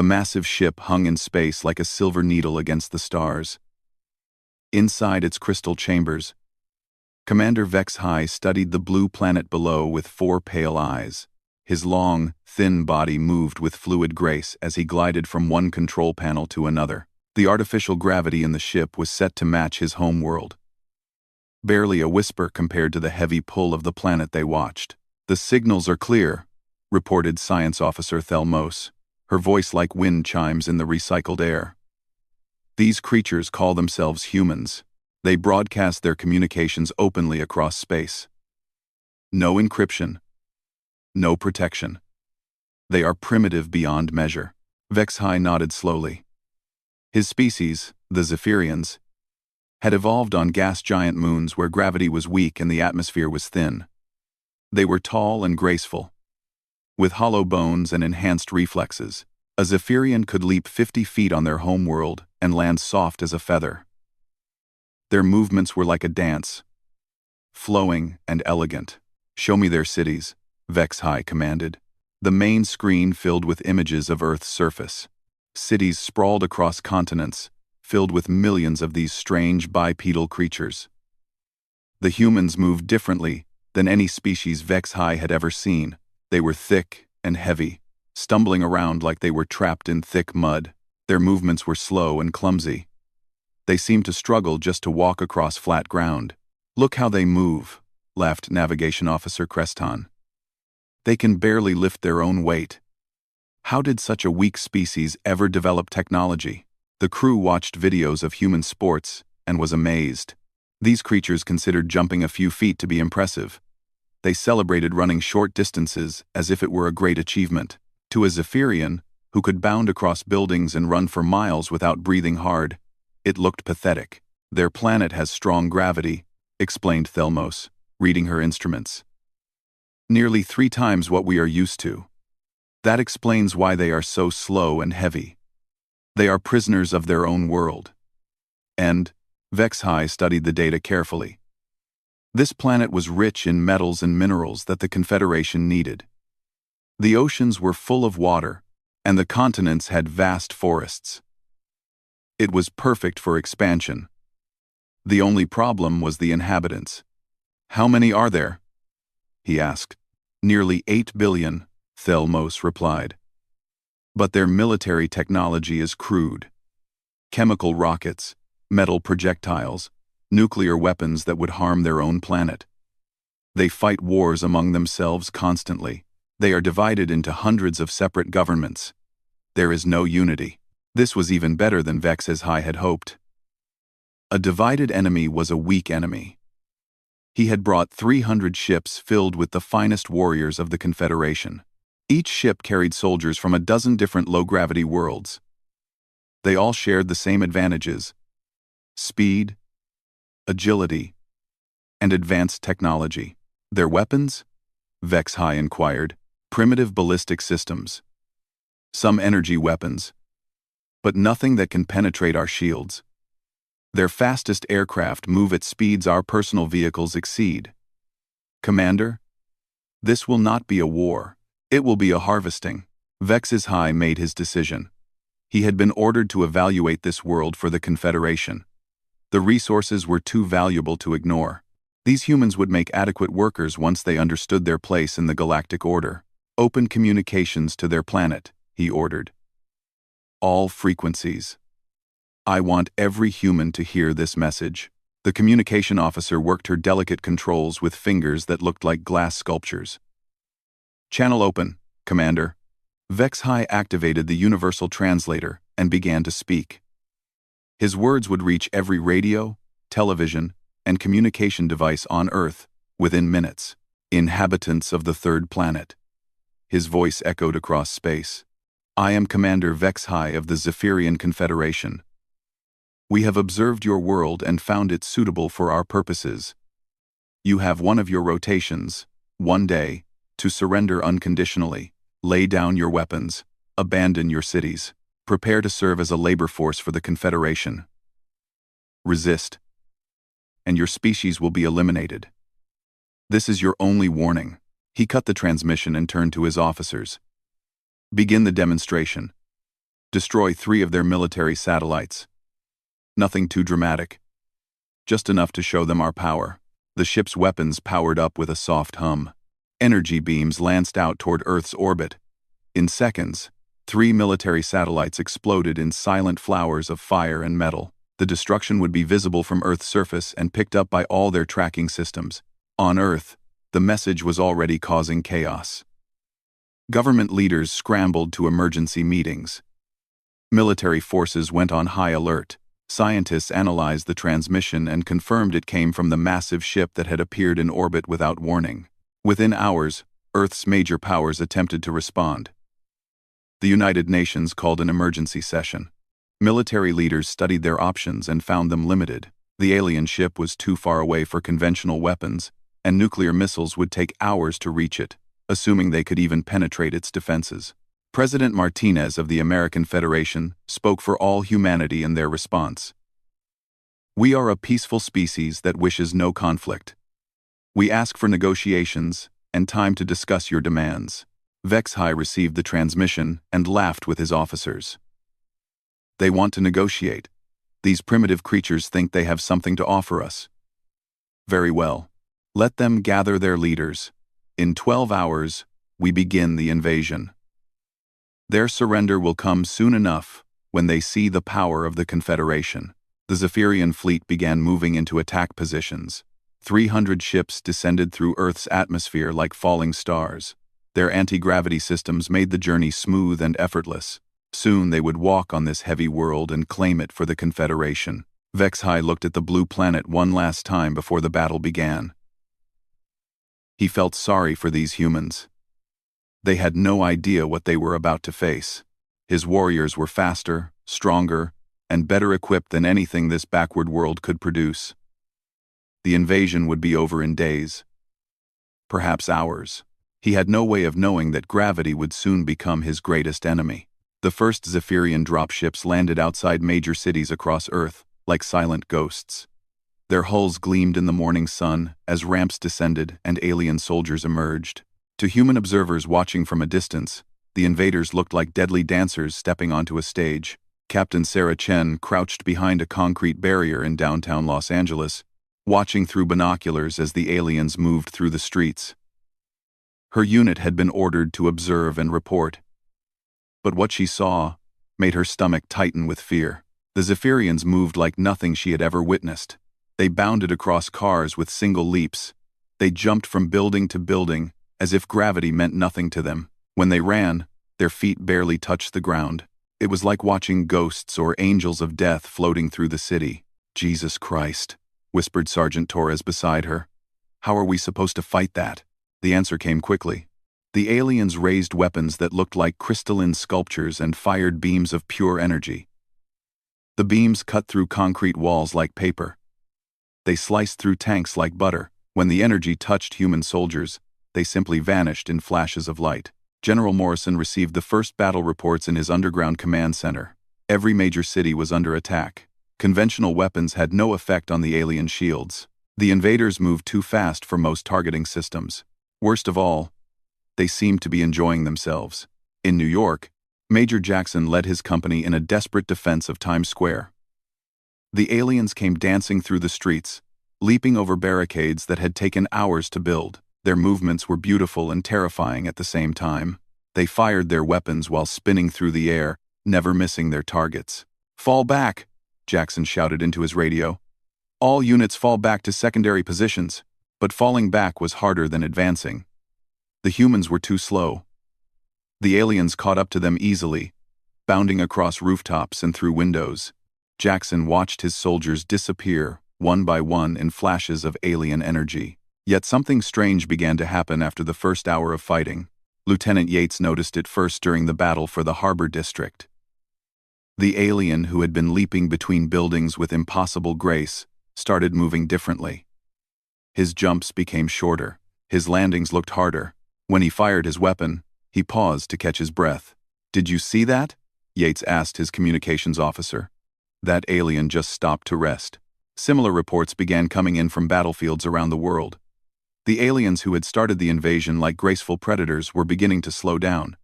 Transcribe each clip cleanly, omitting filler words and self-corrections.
The massive ship hung in space like a silver needle against the stars. Inside its crystal chambers, Commander Vex-High studied the blue planet below with 4 pale eyes. His long, thin body moved with fluid grace as he glided from one control panel to another. The artificial gravity in the ship was set to match his home world. Barely a whisper compared to the heavy pull of the planet they watched. "The signals are clear," reported Science Officer Thelmos, her voice like wind chimes in the recycled air. "These creatures call themselves humans. They broadcast their communications openly across space. No encryption. No protection. They are primitive beyond measure." Vex-High nodded slowly. His species, the Zephyrians, had evolved on gas giant moons where gravity was weak and the atmosphere was thin. They were tall and graceful, with hollow bones and enhanced reflexes. A Zephyrian could leap 50 feet on their home world and land soft as a feather. Their movements were like a dance, flowing and elegant. "Show me their cities," Vex-High commanded. The main screen filled with images of Earth's surface. Cities sprawled across continents, filled with millions of these strange bipedal creatures. The humans moved differently than any species Vex-High had ever seen. They were thick and heavy, stumbling around like they were trapped in thick mud. Their movements were slow and clumsy. They seemed to struggle just to walk across flat ground. "Look how they move," laughed Navigation Officer Creston. "They can barely lift their own weight. How did such a weak species ever develop technology?" The crew watched videos of human sports and was amazed. These creatures considered jumping a few feet to be impressive. They celebrated running short distances as if it were a great achievement. To a Zephyrian, who could bound across buildings and run for miles without breathing hard, it looked pathetic. "Their planet has strong gravity," explained Thelmos, reading her instruments. "Nearly 3 times what we are used to. That explains why they are so slow and heavy. They are prisoners of their own world." And Vex-High studied the data carefully. This planet was rich in metals and minerals that the Confederation needed. The oceans were full of water, and the continents had vast forests. It was perfect for expansion. The only problem was the inhabitants. "How many are there?" he asked. "Nearly 8 billion, Thelmos replied. "But their military technology is crude. Chemical rockets, metal projectiles, nuclear weapons that would harm their own planet. They fight wars among themselves constantly. They are divided into hundreds of separate governments. There is no unity." This was even better than Vex-High had hoped. A divided enemy was a weak enemy. He had brought 300 ships filled with the finest warriors of the Confederation. Each ship carried soldiers from a dozen different low-gravity worlds. They all shared the same advantages: speed, agility, and advanced technology. "Their weapons?" Vex-High inquired. "Primitive ballistic systems. Some energy weapons, but nothing that can penetrate our shields. Their fastest aircraft move at speeds our personal vehicles exceed. Commander, this will not be a war. It will be a harvesting." Vex-High made his decision. He had been ordered to evaluate this world for the Confederation. The resources were too valuable to ignore. These humans would make adequate workers once they understood their place in the galactic order. "Open communications to their planet," he ordered. "All frequencies. I want every human to hear this message." The communication officer worked her delicate controls with fingers that looked like glass sculptures. "Channel open, Commander." Vex-High activated the universal translator and began to speak. His words would reach every radio, television, and communication device on Earth within minutes. "Inhabitants of the 3rd planet." His voice echoed across space. "I am Commander Vex-High of the Zephyrian Confederation. We have observed your world and found it suitable for our purposes. You have one of your rotations, one day, to surrender unconditionally, lay down your weapons, abandon your cities, prepare to serve as a labor force for the Confederation. Resist, and your species will be eliminated. This is your only warning." He cut the transmission and turned to his officers. "Begin the demonstration." Destroy 3 of their military satellites. Nothing too dramatic. Just enough to show them our power. The ship's weapons powered up with a soft hum. Energy beams lanced out toward Earth's orbit. In seconds, 3 military satellites exploded in silent flowers of fire and metal. The destruction would be visible from Earth's surface and picked up by all their tracking systems. On Earth, the message was already causing chaos. Government leaders scrambled to emergency meetings. Military forces went on high alert. Scientists analyzed the transmission and confirmed it came from the massive ship that had appeared in orbit without warning. Within hours, Earth's major powers attempted to respond. The United Nations called an emergency session. Military leaders studied their options and found them limited. The alien ship was too far away for conventional weapons, and nuclear missiles would take hours to reach it, assuming they could even penetrate its defenses. President Martinez of the American Federation spoke for all humanity in their response. "We are a peaceful species that wishes no conflict. We ask for negotiations and time to discuss your demands." Vex High received the transmission and laughed with his officers. "They want to negotiate. These primitive creatures think they have something to offer us. Very well. Let them gather their leaders. In 12 hours, we begin the invasion. Their surrender will come soon enough when they see the power of the Confederation." The Zephyrian fleet began moving into attack positions. 300 ships descended through Earth's atmosphere like falling stars. Their anti-gravity systems made the journey smooth and effortless. Soon they would walk on this heavy world and claim it for the Confederation. Vex High looked at the blue planet one last time before the battle began. He felt sorry for these humans. They had no idea what they were about to face. His warriors were faster, stronger, and better equipped than anything this backward world could produce. The invasion would be over in days, perhaps hours. He had no way of knowing that gravity would soon become his greatest enemy. The first Zephyrian dropships landed outside major cities across Earth, like silent ghosts. Their hulls gleamed in the morning sun as ramps descended and alien soldiers emerged. To human observers watching from a distance, the invaders looked like deadly dancers stepping onto a stage. Captain Sarah Chen crouched behind a concrete barrier in downtown Los Angeles, watching through binoculars as the aliens moved through the streets. Her unit had been ordered to observe and report. But what she saw made her stomach tighten with fear. The Zephyrians moved like nothing she had ever witnessed. They bounded across cars with single leaps. They jumped from building to building, as if gravity meant nothing to them. When they ran, their feet barely touched the ground. It was like watching ghosts or angels of death floating through the city. "Jesus Christ," whispered Sergeant Torres beside her. "How are we supposed to fight that?" The answer came quickly. The aliens raised weapons that looked like crystalline sculptures and fired beams of pure energy. The beams cut through concrete walls like paper. They sliced through tanks like butter. When the energy touched human soldiers, they simply vanished in flashes of light. General Morrison received the first battle reports in his underground command center. Every major city was under attack. Conventional weapons had no effect on the alien shields. The invaders moved too fast for most targeting systems. Worst of all, they seemed to be enjoying themselves. In New York, Major Jackson led his company in a desperate defense of Times Square. The aliens came dancing through the streets, leaping over barricades that had taken hours to build. Their movements were beautiful and terrifying at the same time. They fired their weapons while spinning through the air, never missing their targets. "Fall back," Jackson shouted into his radio. "All units fall back to secondary positions." But falling back was harder than advancing. The humans were too slow. The aliens caught up to them easily, bounding across rooftops and through windows. Jackson watched his soldiers disappear, one by one, in flashes of alien energy. Yet something strange began to happen after the first hour of fighting. Lieutenant Yates noticed it first during the battle for the Harbor District. The alien who had been leaping between buildings with impossible grace started moving differently. His jumps became shorter. His landings looked harder. When he fired his weapon, he paused to catch his breath. "Did you see that?" Yates asked his communications officer. That alien just stopped to rest. Similar reports began coming in from battlefields around the world. The aliens who had started the invasion like graceful predators were beginning to slow down.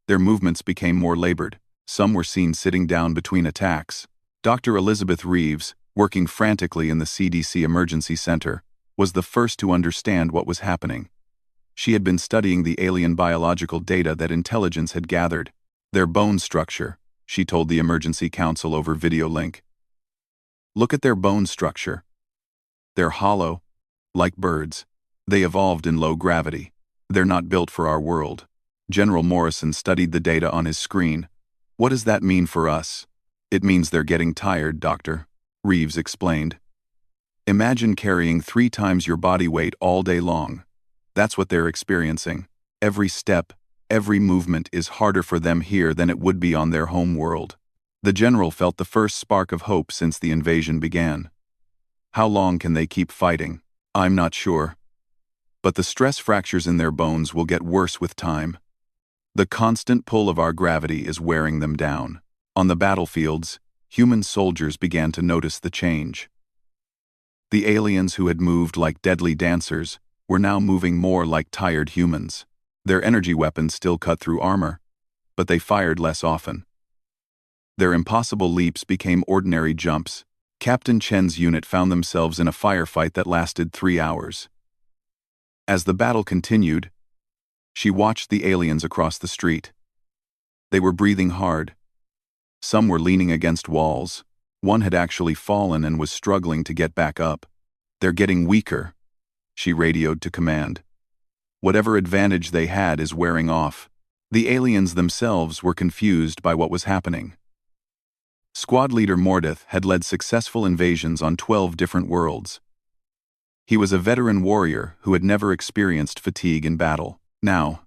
Their movements became more labored. Some were seen sitting down between attacks. Dr. Elizabeth Reeves, working frantically in the CDC Emergency Center, was the first to understand what was happening. She had been studying the alien biological data that intelligence had gathered. Their bone structure, she told the emergency council over video link. Look at their bone structure. They're hollow, like birds. They evolved in low gravity. They're not built for our world. General Morrison studied the data on his screen. What does that mean for us? It means they're getting tired, Doctor, Reeves explained. Imagine carrying 3 times your body weight all day long. That's what they're experiencing. Every step, every movement is harder for them here than it would be on their home world. The general felt the first spark of hope since the invasion began. How long can they keep fighting? I'm not sure. But the stress fractures in their bones will get worse with time. The constant pull of our gravity is wearing them down. On the battlefields, human soldiers began to notice the change. The aliens who had moved like deadly dancers were now moving more like tired humans. Their energy weapons still cut through armor, but they fired less often. Their impossible leaps became ordinary jumps. Captain Chen's unit found themselves in a firefight that lasted 3 hours. As the battle continued, she watched the aliens across the street. They were breathing hard. Some were leaning against walls. One had actually fallen and was struggling to get back up. They're getting weaker, she radioed to command. Whatever advantage they had is wearing off. The aliens themselves were confused by what was happening. Squad leader Mordeth had led successful invasions on 12 different worlds. He was a veteran warrior who had never experienced fatigue in battle. Now,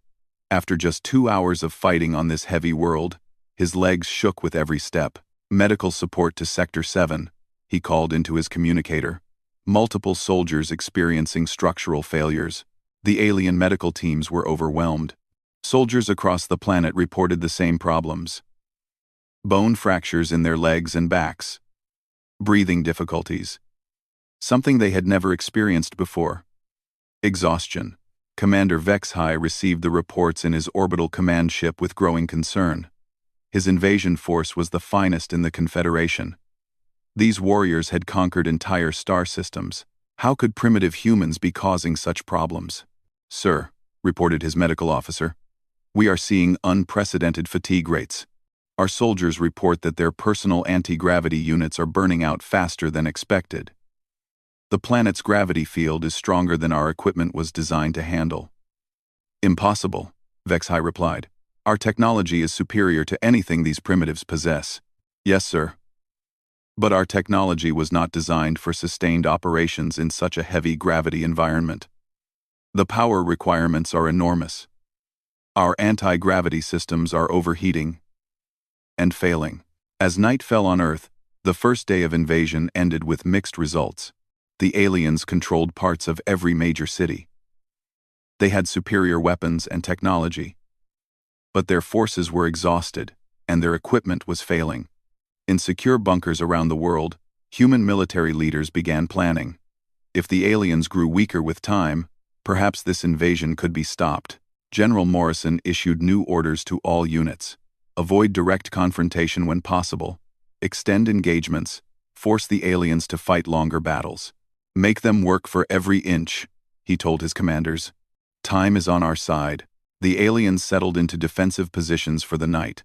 after just 2 hours of fighting on this heavy world, his legs shook with every step. Medical support to Sector 7, he called into his communicator. Multiple soldiers experiencing structural failures. The alien medical teams were overwhelmed. Soldiers across the planet reported the same problems. Bone fractures in their legs and backs. Breathing difficulties. Something they had never experienced before. Exhaustion. Commander Vexhai received the reports in his orbital command ship with growing concern. His invasion force was the finest in the Confederation. These warriors had conquered entire star systems. How could primitive humans be causing such problems? Sir, reported his medical officer, we are seeing unprecedented fatigue rates. Our soldiers report that their personal anti-gravity units are burning out faster than expected. The planet's gravity field is stronger than our equipment was designed to handle. Impossible, Vexhai replied. Our technology is superior to anything these primitives possess. Yes, sir. But our technology was not designed for sustained operations in such a heavy gravity environment. The power requirements are enormous. Our anti-gravity systems are overheating and failing. As night fell on Earth, the first day of invasion ended with mixed results. The aliens controlled parts of every major city. They had superior weapons and technology. But their forces were exhausted, and their equipment was failing. In secure bunkers around the world, human military leaders began planning. If the aliens grew weaker with time, perhaps this invasion could be stopped. General Morrison issued new orders to all units. Avoid direct confrontation when possible. Extend engagements. Force the aliens to fight longer battles. Make them work for every inch, he told his commanders. Time is on our side. The aliens settled into defensive positions for the night,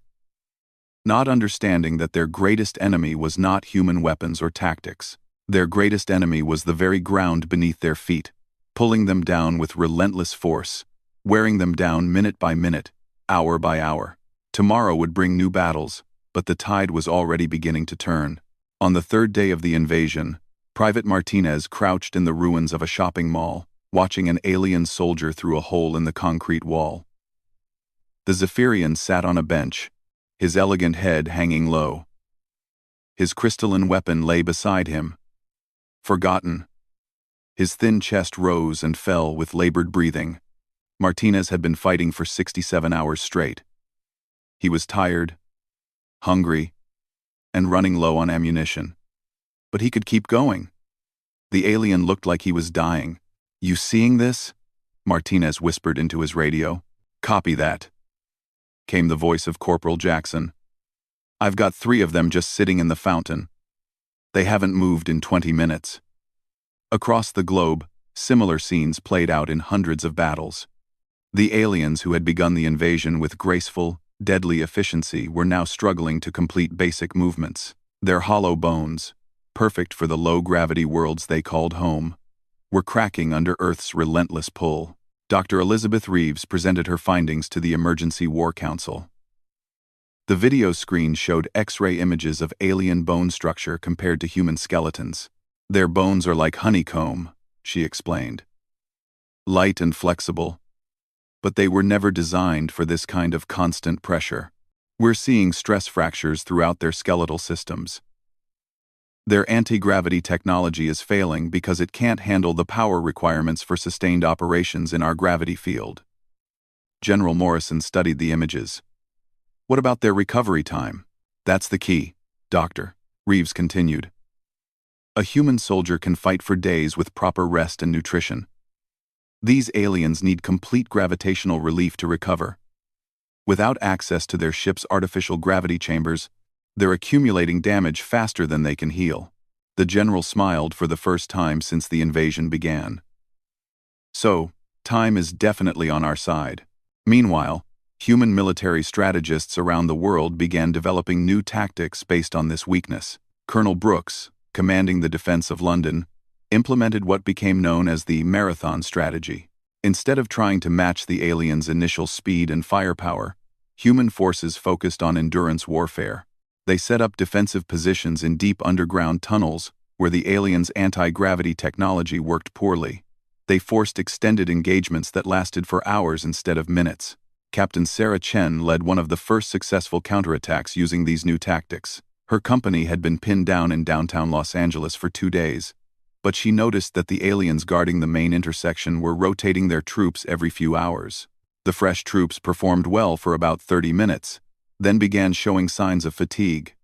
not understanding that their greatest enemy was not human weapons or tactics. Their greatest enemy was the very ground beneath their feet, pulling them down with relentless force, wearing them down minute by minute, hour by hour. Tomorrow would bring new battles, but the tide was already beginning to turn. On the 3rd day of the invasion, Private Martinez crouched in the ruins of a shopping mall, watching an alien soldier through a hole in the concrete wall. The Zephyrian sat on a bench, his elegant head hanging low. His crystalline weapon lay beside him, forgotten. His thin chest rose and fell with labored breathing. Martinez had been fighting for 67 hours straight. He was tired, hungry, and running low on ammunition. But he could keep going. The alien looked like he was dying. You seeing this? Martinez whispered into his radio. Copy that, came the voice of Corporal Jackson. I've got 3 of them just sitting in the fountain. They haven't moved in 20 minutes. Across the globe, similar scenes played out in hundreds of battles. The aliens who had begun the invasion with graceful, deadly efficiency were now struggling to complete basic movements. Their hollow bones, perfect for the low-gravity worlds they called home, were cracking under Earth's relentless pull. Dr. Elizabeth Reeves presented her findings to the Emergency War Council. The video screen showed X-ray images of alien bone structure compared to human skeletons. Their bones are like honeycomb, she explained. Light and flexible, but they were never designed for this kind of constant pressure. We're seeing stress fractures throughout their skeletal systems. Their anti-gravity technology is failing because it can't handle the power requirements for sustained operations in our gravity field. General Morrison studied the images. What about their recovery time? That's the key, Dr. Reeves continued. A human soldier can fight for days with proper rest and nutrition. These aliens need complete gravitational relief to recover. Without access to their ship's artificial gravity chambers, they're accumulating damage faster than they can heal. The general smiled for the first time since the invasion began. So, time is definitely on our side. Meanwhile, human military strategists around the world began developing new tactics based on this weakness. Colonel Brooks, commanding the defense of London, implemented what became known as the marathon strategy. Instead of trying to match the aliens' initial speed and firepower, human forces focused on endurance warfare. They set up defensive positions in deep underground tunnels where the aliens' anti-gravity technology worked poorly. They forced extended engagements that lasted for hours instead of minutes. Captain Sarah Chen led one of the first successful counterattacks using these new tactics. Her company had been pinned down in downtown Los Angeles for 2 days, but she noticed that the aliens guarding the main intersection were rotating their troops every few hours. The fresh troops performed well for about 30 minutes, then began showing signs of fatigue.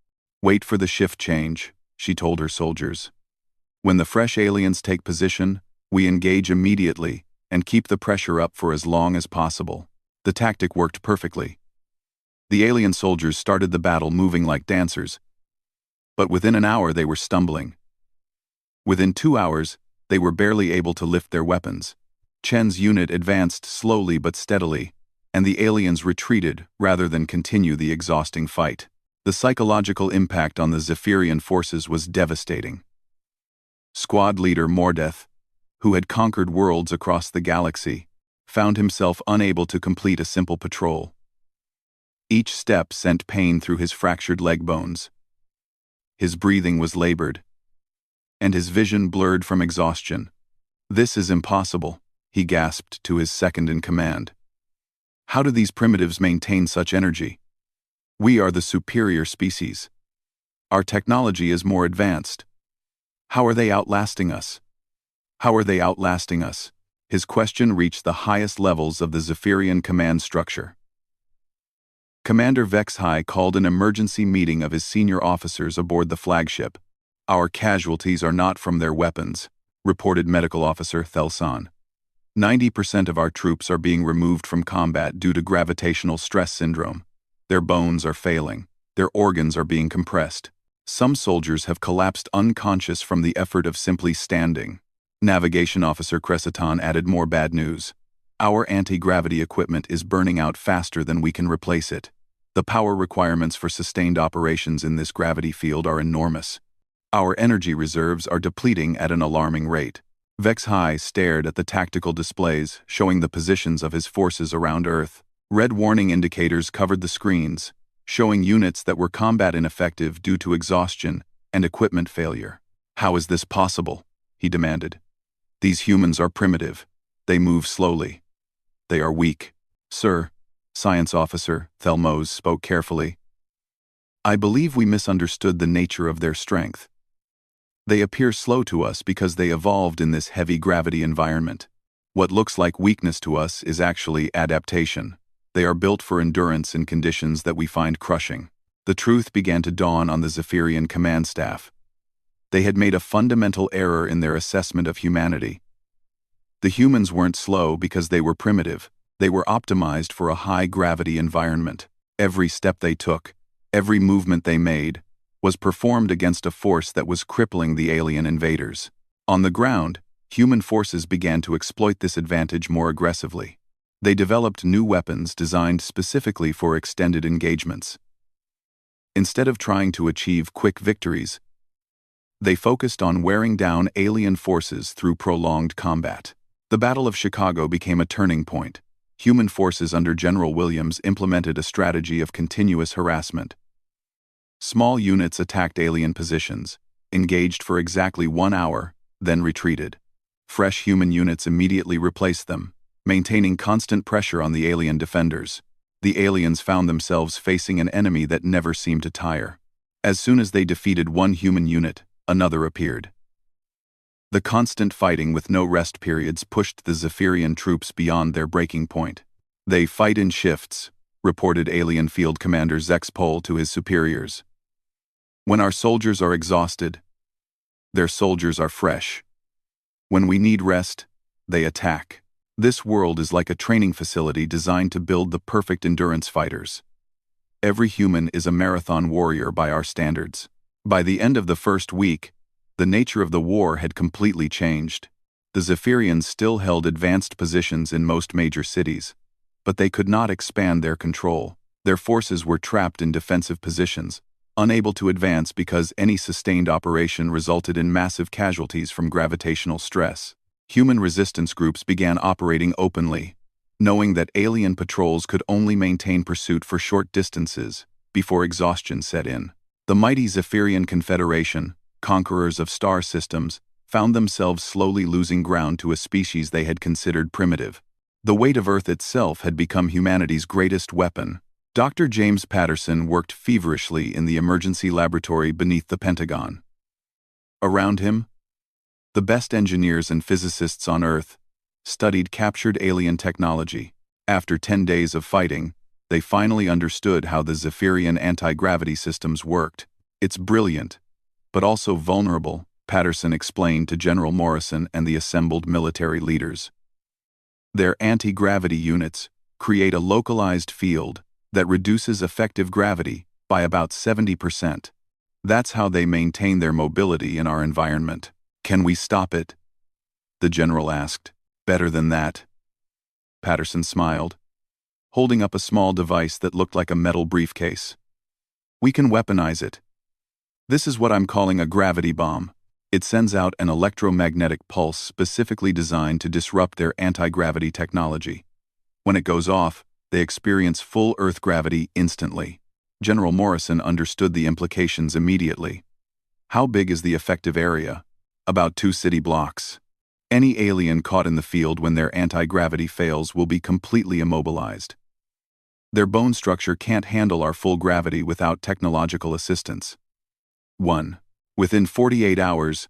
Wait for the shift change, she told her soldiers. When the fresh aliens take position, we engage immediately and keep the pressure up for as long as possible. The tactic worked perfectly. The alien soldiers started the battle moving like dancers, but within an hour they were stumbling. Within 2 hours, they were barely able to lift their weapons. Chen's unit advanced slowly but steadily, and the aliens retreated rather than continue the exhausting fight. The psychological impact on the Zephyrian forces was devastating. Squad leader Mordeth, who had conquered worlds across the galaxy, found himself unable to complete a simple patrol. Each step sent pain through his fractured leg bones. His breathing was labored, and his vision blurred from exhaustion. "This is impossible," he gasped to his second-in-command. "How do these primitives maintain such energy? We are the superior species. Our technology is more advanced. How are they outlasting us? How are they outlasting us?" His question reached the highest levels of the Zephyrian command structure. Commander Vexhai called an emergency meeting of his senior officers aboard the flagship. "Our casualties are not from their weapons," reported Medical Officer Thelson. 90% of our troops are being removed from combat due to gravitational stress syndrome. Their bones are failing. Their organs are being compressed. Some soldiers have collapsed unconscious from the effort of simply standing. Navigation Officer Cressiton added more bad news. "Our anti-gravity equipment is burning out faster than we can replace it. The power requirements for sustained operations in this gravity field are enormous. Our energy reserves are depleting at an alarming rate." Vexhai stared at the tactical displays showing the positions of his forces around Earth. Red warning indicators covered the screens, showing units that were combat ineffective due to exhaustion and equipment failure. "How is this possible?" he demanded. "These humans are primitive. They move slowly. They are weak." "Sir," Science Officer Thelmos spoke carefully, "I believe we misunderstood the nature of their strength. They appear slow to us because they evolved in this heavy gravity environment. What looks like weakness to us is actually adaptation. They are built for endurance in conditions that we find crushing." The truth began to dawn on the Zephyrian command staff. They had made a fundamental error in their assessment of humanity. The humans weren't slow because they were primitive. They were optimized for a high-gravity environment. Every step they took, Every movement they made was performed against a force that was crippling the alien invaders. On the ground, human forces began to exploit this advantage more aggressively. They developed new weapons designed specifically for extended engagements. Instead of trying to achieve quick victories, they focused on wearing down alien forces through prolonged combat. The Battle of Chicago became a turning point. Human forces under General Williams implemented a strategy of continuous harassment. Small units attacked alien positions, engaged for exactly 1 hour, then retreated. Fresh human units immediately replaced them, maintaining constant pressure on the alien defenders. The aliens found themselves facing an enemy that never seemed to tire. As soon as they defeated one human unit, another appeared. The constant fighting with no rest periods pushed the Zephyrian troops beyond their breaking point. "They fight in shifts," reported Alien Field Commander Zexpol to his superiors. "When our soldiers are exhausted, their soldiers are fresh. When we need rest, they attack. This world is like a training facility designed to build the perfect endurance fighters. Every human is a marathon warrior by our standards." By the end of the first week, the nature of the war had completely changed. The Zephyrians still held advanced positions in most major cities, but they could not expand their control. Their forces were trapped in defensive positions, unable to advance because any sustained operation resulted in massive casualties from gravitational stress. Human resistance groups began operating openly, knowing that alien patrols could only maintain pursuit for short distances before exhaustion set in. The mighty Zephyrian Confederation, conquerors of star systems, found themselves slowly losing ground to a species they had considered primitive. The weight of Earth itself had become humanity's greatest weapon. Dr. James Patterson worked feverishly in the emergency laboratory beneath the Pentagon. Around him, the best engineers and physicists on Earth studied captured alien technology. After 10 days of fighting, they finally understood how the Zephyrian anti-gravity systems worked. "It's brilliant, but also vulnerable," Patterson explained to General Morrison and the assembled military leaders. "Their anti-gravity units create a localized field that reduces effective gravity by about 70%. That's how they maintain their mobility in our environment." "Can we stop it?" the general asked. "Better than that," Patterson smiled, holding up a small device that looked like a metal briefcase. "We can weaponize it. This is what I'm calling a gravity bomb. It sends out an electromagnetic pulse specifically designed to disrupt their anti-gravity technology. When it goes off, they experience full Earth gravity instantly." General Morrison understood the implications immediately. "How big is the effective area?" "About 2 city blocks. Any alien caught in the field when their anti-gravity fails will be completely immobilized. Their bone structure can't handle our full gravity without technological assistance." 1. Within 48 hours,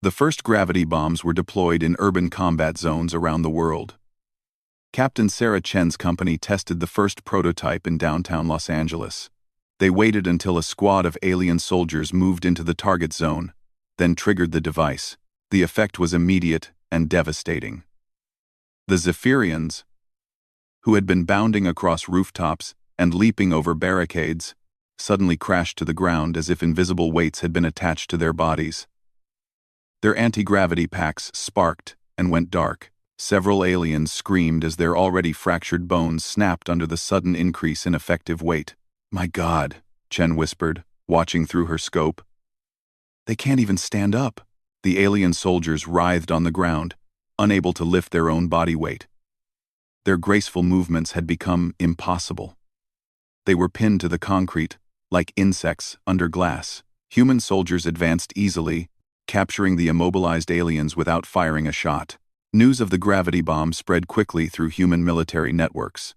the first gravity bombs were deployed in urban combat zones around the world. Captain Sarah Chen's company tested the first prototype in downtown Los Angeles. They waited until a squad of alien soldiers moved into the target zone, then triggered the device. The effect was immediate and devastating. The Zephyrians, who had been bounding across rooftops and leaping over barricades, suddenly crashed to the ground as if invisible weights had been attached to their bodies. Their anti-gravity packs sparked and went dark. Several aliens screamed as their already fractured bones snapped under the sudden increase in effective weight. "My God," Chen whispered, watching through her scope. "They can't even stand up." The alien soldiers writhed on the ground, unable to lift their own body weight. Their graceful movements had become impossible. They were pinned to the concrete, like insects under glass. Human soldiers advanced easily, capturing the immobilized aliens without firing a shot. News of the gravity bomb spread quickly through human military networks.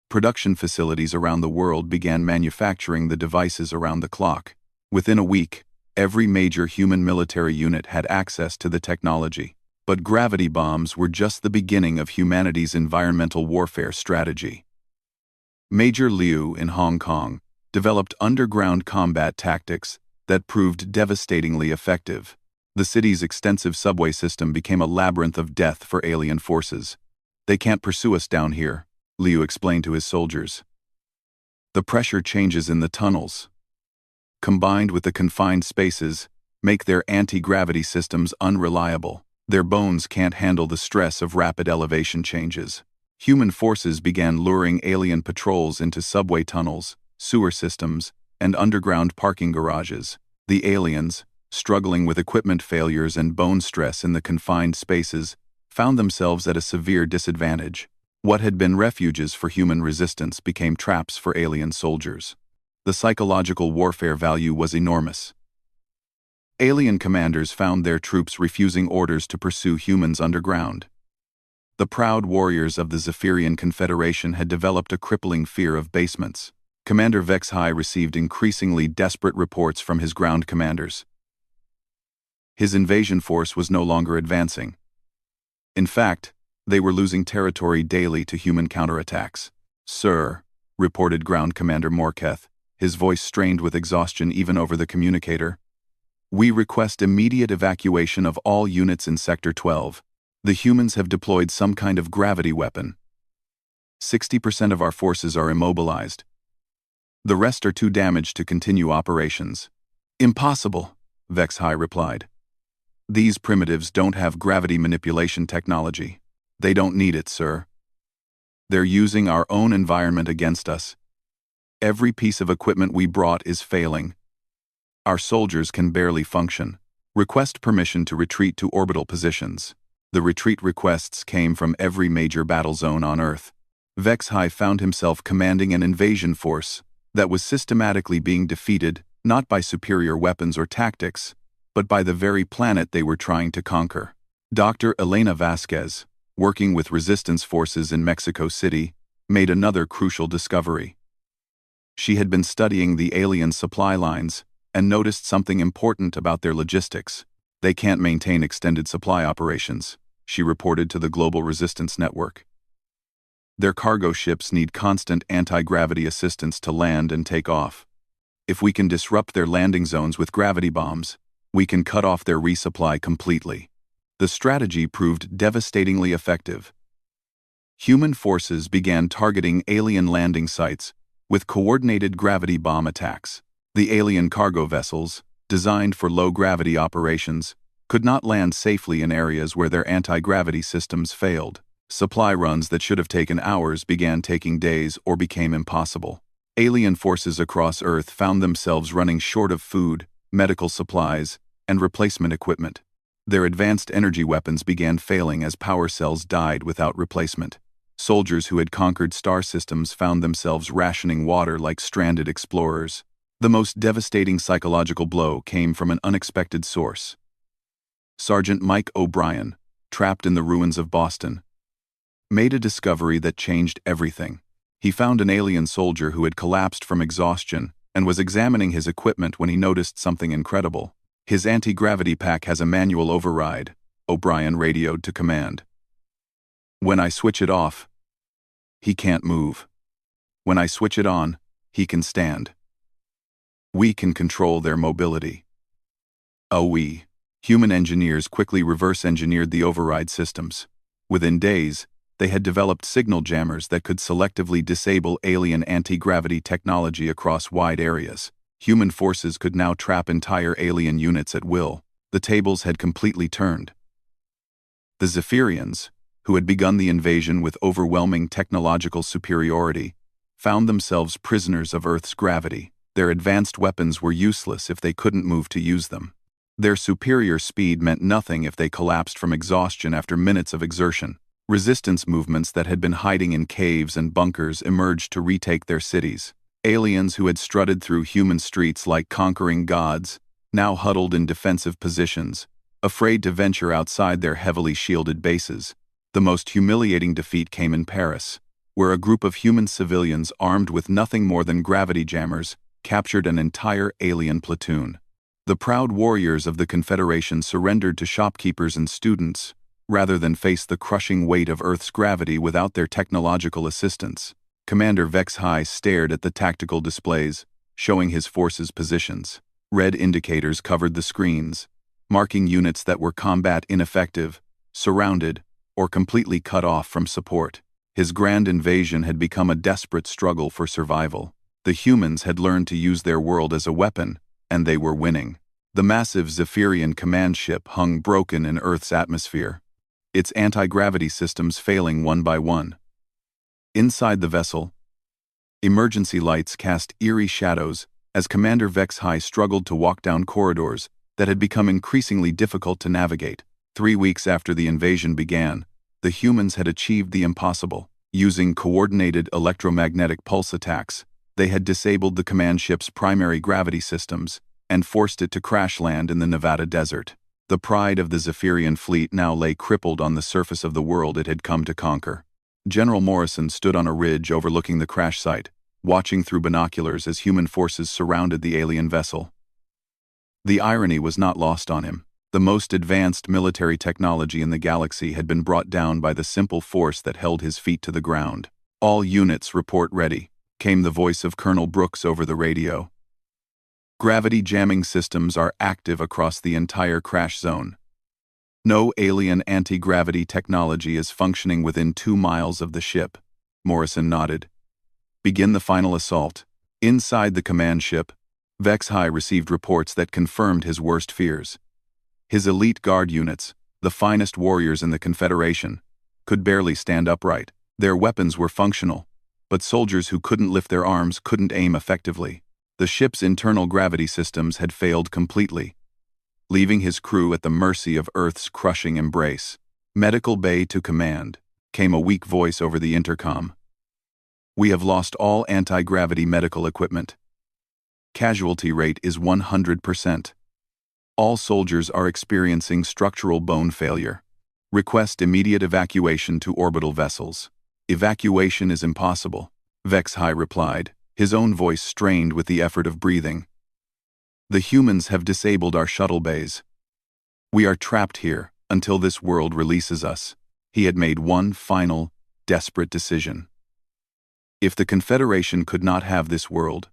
Production facilities around the world began manufacturing the devices around the clock. Within a week, every major human military unit had access to the technology. But gravity bombs were just the beginning of humanity's environmental warfare strategy. Major Liu in Hong Kong developed underground combat tactics that proved devastatingly effective. The city's extensive subway system became a labyrinth of death for alien forces. "They can't pursue us down here," Liu explained to his soldiers. The pressure changes in the tunnels, combined with the confined spaces, make their anti-gravity systems unreliable. Their bones can't handle the stress of rapid elevation changes. Human forces began luring alien patrols into subway tunnels, sewer systems, and underground parking garages. The aliens, struggling with equipment failures and bone stress in the confined spaces, found themselves at a severe disadvantage. What had been refuges for human resistance became traps for alien soldiers. The psychological warfare value was enormous. Alien commanders found their troops refusing orders to pursue humans underground. The proud warriors of the Zephyrian Confederation had developed a crippling fear of basements. Commander Vex High received increasingly desperate reports from his ground commanders. His invasion force was no longer advancing. In fact, they were losing territory daily to human counterattacks. "Sir," reported Ground Commander Morketh, his voice strained with exhaustion even over the communicator, "we request immediate evacuation of all units in Sector 12. The humans have deployed some kind of gravity weapon. 60% of our forces are immobilized. The rest are too damaged to continue operations." "Impossible," Vex High replied. "These primitives don't have gravity manipulation technology. They don't need it, sir. They're using our own environment against us. Every piece of equipment we brought is failing. Our soldiers can barely function. Request permission to retreat to orbital positions." The retreat requests came from every major battle zone on Earth. Vex High found himself commanding an invasion force that was systematically being defeated not by superior weapons or tactics, but by the very planet they were trying to conquer. Dr. Elena Vasquez, working with resistance forces in Mexico City, made another crucial discovery. She had been studying the alien supply lines and noticed something important about their logistics. "They can't maintain extended supply operations," she reported to the Global Resistance Network. "Their cargo ships need constant anti-gravity assistance to land and take off. If we can disrupt their landing zones with gravity bombs, we can cut off their resupply completely." The strategy proved devastatingly effective. Human forces began targeting alien landing sites with coordinated gravity bomb attacks. The alien cargo vessels, designed for low-gravity operations, could not land safely in areas where their anti-gravity systems failed. Supply runs that should have taken hours began taking days or became impossible. Alien forces across Earth found themselves running short of food, medical supplies, and replacement equipment. Their advanced energy weapons began failing as power cells died without replacement. Soldiers who had conquered star systems found themselves rationing water like stranded explorers. The most devastating psychological blow came from an unexpected source. Sergeant Mike O'Brien, trapped in the ruins of Boston, made a discovery that changed everything. He found an alien soldier who had collapsed from exhaustion and was examining his equipment when he noticed something incredible. "His anti-gravity pack has a manual override," O'Brien radioed to command. "When I switch it off, he can't move. When I switch it on, he can stand. We can control their mobility." Human engineers quickly reverse-engineered the override systems. Within days, they had developed signal jammers that could selectively disable alien anti-gravity technology across wide areas. Human forces could now trap entire alien units at will. The tables had completely turned. The Zephyrians, who had begun the invasion with overwhelming technological superiority, found themselves prisoners of Earth's gravity. Their advanced weapons were useless if they couldn't move to use them. Their superior speed meant nothing if they collapsed from exhaustion after minutes of exertion. Resistance movements that had been hiding in caves and bunkers emerged to retake their cities. Aliens who had strutted through human streets like conquering gods now huddled in defensive positions, afraid to venture outside their heavily shielded bases. The most humiliating defeat came in Paris, where a group of human civilians armed with nothing more than gravity jammers captured an entire alien platoon. The proud warriors of the Confederation surrendered to shopkeepers and students, rather than face the crushing weight of Earth's gravity without their technological assistance. Commander Vex High stared at the tactical displays, showing his forces' positions. Red indicators covered the screens, marking units that were combat ineffective, surrounded, or completely cut off from support. His grand invasion had become a desperate struggle for survival. The humans had learned to use their world as a weapon, and they were winning. The massive Zephyrian command ship hung broken in Earth's atmosphere, its anti-gravity systems failing one by one. Inside the vessel, emergency lights cast eerie shadows as Commander Vex High struggled to walk down corridors that had become increasingly difficult to navigate. 3 weeks after the invasion began, the humans had achieved the impossible. Using coordinated electromagnetic pulse attacks, they had disabled the command ship's primary gravity systems and forced it to crash land in the Nevada desert. The pride of the Zephyrian fleet now lay crippled on the surface of the world it had come to conquer. General Morrison stood on a ridge overlooking the crash site, watching through binoculars as human forces surrounded the alien vessel. The irony was not lost on him. The most advanced military technology in the galaxy had been brought down by the simple force that held his feet to the ground. "All units report ready," came the voice of Colonel Brooks over the radio. "Gravity jamming systems are active across the entire crash zone. No alien anti-gravity technology is functioning within 2 miles of the ship." Morrison nodded. "Begin the final assault." Inside the command ship, Vex High received reports that confirmed his worst fears. His elite guard units, the finest warriors in the Confederation, could barely stand upright. Their weapons were functional, but soldiers who couldn't lift their arms couldn't aim effectively. The ship's internal gravity systems had failed completely, leaving his crew at the mercy of Earth's crushing embrace. "Medical Bay to command," came a weak voice over the intercom. "We have lost all anti-gravity medical equipment. Casualty rate is 100%. All soldiers are experiencing structural bone failure. Request immediate evacuation to orbital vessels." "Evacuation is impossible," Vex High replied, his own voice strained with the effort of breathing. "The humans have disabled our shuttle bays. We are trapped here until this world releases us." He had made one final, desperate decision. If the Confederation could not have this world,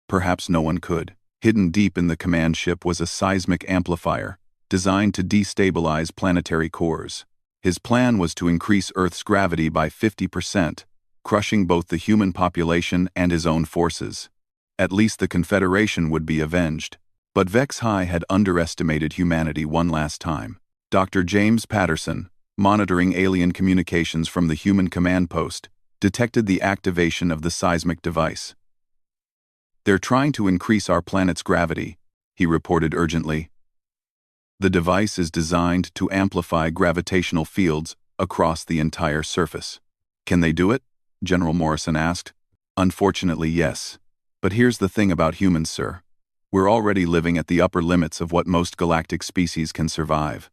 perhaps no one could. Hidden deep in the command ship was a seismic amplifier, designed to destabilize planetary cores. His plan was to increase Earth's gravity by 50%, crushing both the human population and his own forces. At least the Confederation would be avenged. But Vex High had underestimated humanity one last time. Dr. James Patterson, monitoring alien communications from the human command post, detected the activation of the seismic device. "They're trying to increase our planet's gravity," he reported urgently. "The device is designed to amplify gravitational fields across the entire surface." "Can they do it?" General Morrison asked. "Unfortunately, yes. But here's the thing about humans, sir. We're already living at the upper limits of what most galactic species can survive.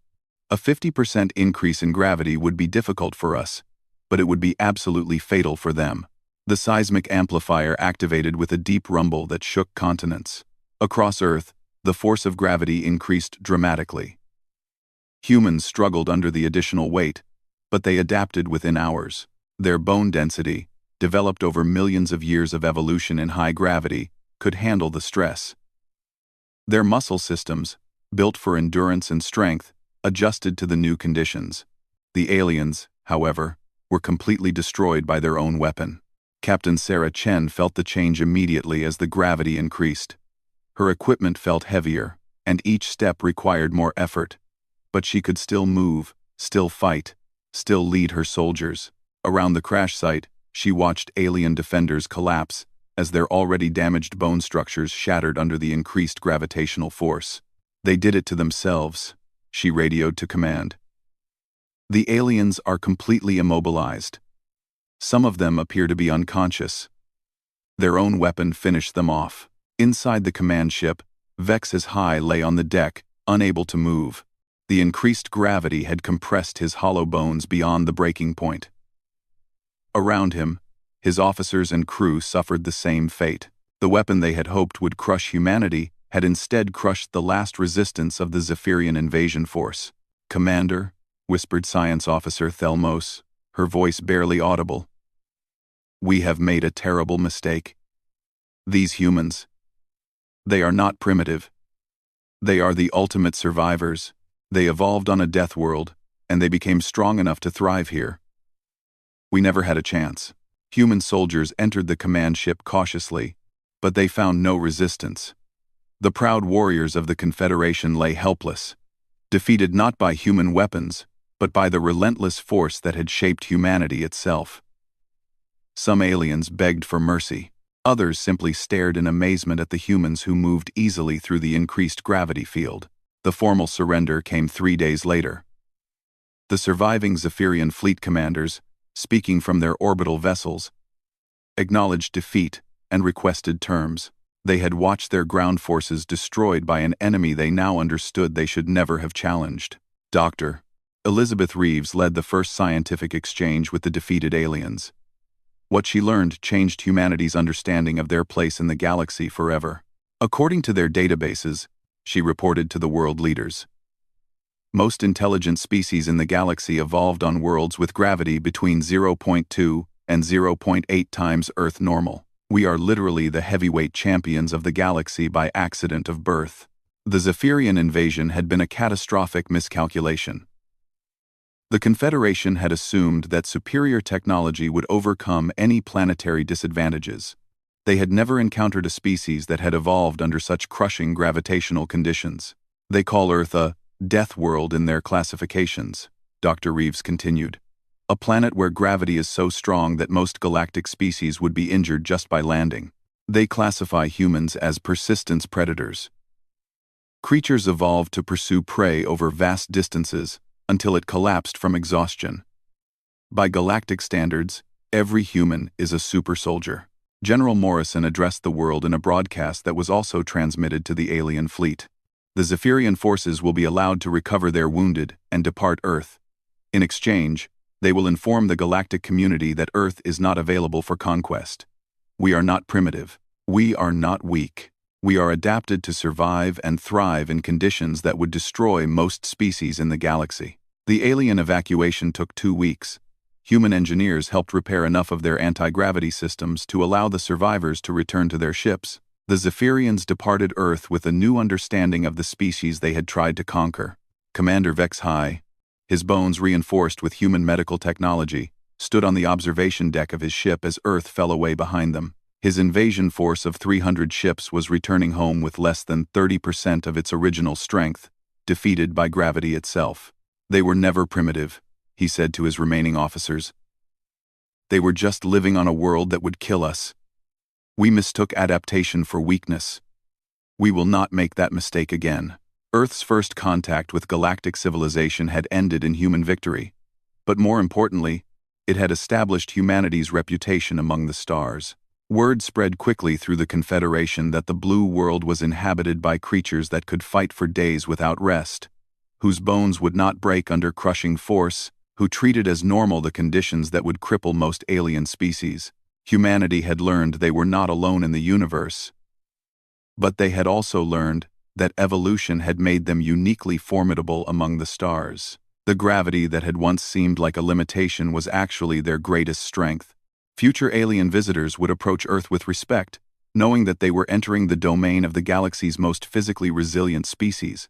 A 50% increase in gravity would be difficult for us, but it would be absolutely fatal for them." The seismic amplifier activated with a deep rumble that shook continents. Across Earth, the force of gravity increased dramatically. Humans struggled under the additional weight, but they adapted within hours. Their bone density, developed over millions of years of evolution in high gravity, could handle the stress. Their muscle systems, built for endurance and strength, adjusted to the new conditions. The aliens, however, were completely destroyed by their own weapon. Captain Sarah Chen felt the change immediately as the gravity increased. Her equipment felt heavier, and each step required more effort. But she could still move, still fight, still lead her soldiers. Around the crash site, she watched alien defenders collapse as their already damaged bone structures shattered under the increased gravitational force. "They did it to themselves," she radioed to command. "The aliens are completely immobilized. Some of them appear to be unconscious. Their own weapon finished them off." Inside the command ship, Vex High lay on the deck, unable to move. The increased gravity had compressed his hollow bones beyond the breaking point. Around him, his officers and crew suffered the same fate. The weapon they had hoped would crush humanity had instead crushed the last resistance of the Zephyrian invasion force. "Commander," whispered Science Officer Thelmos, her voice barely audible, "we have made a terrible mistake. These humans, they are not primitive. They are the ultimate survivors. They evolved on a death world, and they became strong enough to thrive here. We never had a chance." Human soldiers entered the command ship cautiously, but they found no resistance. The proud warriors of the Confederation lay helpless, defeated not by human weapons, but by the relentless force that had shaped humanity itself. Some aliens begged for mercy. Others simply stared in amazement at the humans who moved easily through the increased gravity field. The formal surrender came 3 days later. The surviving Zephyrian fleet commanders, speaking from their orbital vessels, acknowledged defeat and requested terms. They had watched their ground forces destroyed by an enemy they now understood they should never have challenged. Dr. Elizabeth Reeves led the first scientific exchange with the defeated aliens. What she learned changed humanity's understanding of their place in the galaxy forever. According to their databases, she reported to the world leaders, most intelligent species in the galaxy evolved on worlds with gravity between 0.2 and 0.8 times Earth normal. We are literally the heavyweight champions of the galaxy by accident of birth. The Zephyrian invasion had been a catastrophic miscalculation. The Confederation had assumed that superior technology would overcome any planetary disadvantages. They had never encountered a species that had evolved under such crushing gravitational conditions. They call Earth a death world in their classifications, Dr. Reeves continued. A planet where gravity is so strong that most galactic species would be injured just by landing. They classify humans as persistence predators. Creatures evolved to pursue prey over vast distances until it collapsed from exhaustion. By galactic standards, every human is a super soldier. General Morrison addressed the world in a broadcast that was also transmitted to the alien fleet. The Zephyrian forces will be allowed to recover their wounded and depart Earth. In exchange, they will inform the galactic community that Earth is not available for conquest. We are not primitive. We are not weak. We are adapted to survive and thrive in conditions that would destroy most species in the galaxy. The alien evacuation took 2 weeks. Human engineers helped repair enough of their anti-gravity systems to allow the survivors to return to their ships. The Zephyrians departed Earth with a new understanding of the species they had tried to conquer. Commander Vex High, his bones reinforced with human medical technology, stood on the observation deck of his ship as Earth fell away behind them. His invasion force of 300 ships was returning home with less than 30% of its original strength, defeated by gravity itself. They were never primitive, he said to his remaining officers. They were just living on a world that would kill us. We mistook adaptation for weakness. We will not make that mistake again. Earth's first contact with galactic civilization had ended in human victory, but more importantly, it had established humanity's reputation among the stars. Word spread quickly through the Confederation that the blue world was inhabited by creatures that could fight for days without rest, whose bones would not break under crushing force, who treated as normal the conditions that would cripple most alien species. Humanity had learned they were not alone in the universe, but they had also learned that evolution had made them uniquely formidable among the stars. The gravity that had once seemed like a limitation was actually their greatest strength. Future alien visitors would approach Earth with respect, knowing that they were entering the domain of the galaxy's most physically resilient species.